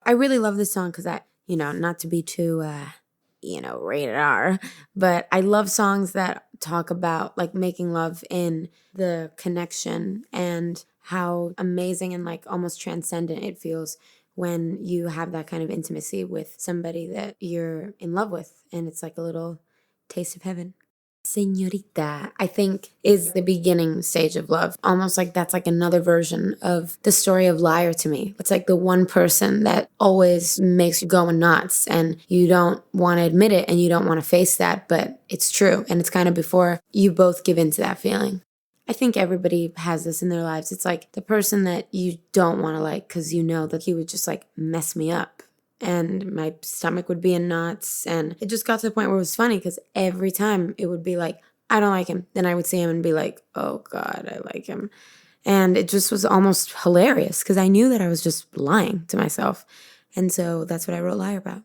I really love this song because not to be too, rated R, but I love songs that talk about like making love in the connection and how amazing and like almost transcendent it feels when you have that kind of intimacy with somebody that you're in love with. And it's like a little taste of heaven. Señorita, I think, is the beginning stage of love. Almost like that's like another version of the story of Liar to me. It's like the one person that always makes you go nuts and you don't want to admit it and you don't want to face that, but it's true. And it's kind of before you both give into that feeling. I think everybody has this in their lives. It's like the person that you don't want to like because you know that he would just like mess me up. And my stomach would be in knots. And it just got to the point where it was funny because every time it would be like, I don't like him. Then I would see him and be like, oh God, I like him. And it just was almost hilarious because I knew that I was just lying to myself. And so that's what I wrote Liar about.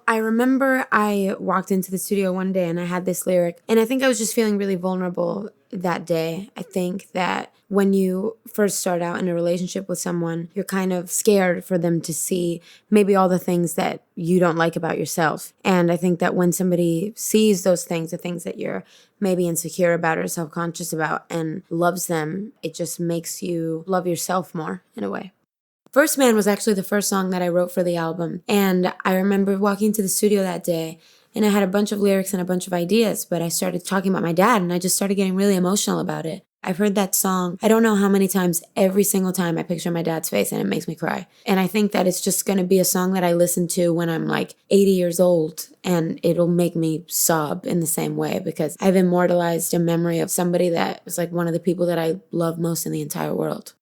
I remember I walked into the studio one day and I had this lyric, and I think I was just feeling really vulnerable that day. I think that when you first start out in a relationship with someone, you're kind of scared for them to see maybe all the things that you don't like about yourself. And I think that when somebody sees those things, the things that you're maybe insecure about or self-conscious about, and loves them, it just makes you love yourself more in a way. First Man was actually the first song that I wrote for the album. And I remember walking to the studio that day and I had a bunch of lyrics and a bunch of ideas, but I started talking about my dad and I just started getting really emotional about it. I've heard that song, I don't know how many times, every single time I picture my dad's face and it makes me cry. And I think that it's just going to be a song that I listen to when I'm like 80 years old and it'll make me sob in the same way because I've immortalized a memory of somebody that was like one of the people that I love most in the entire world.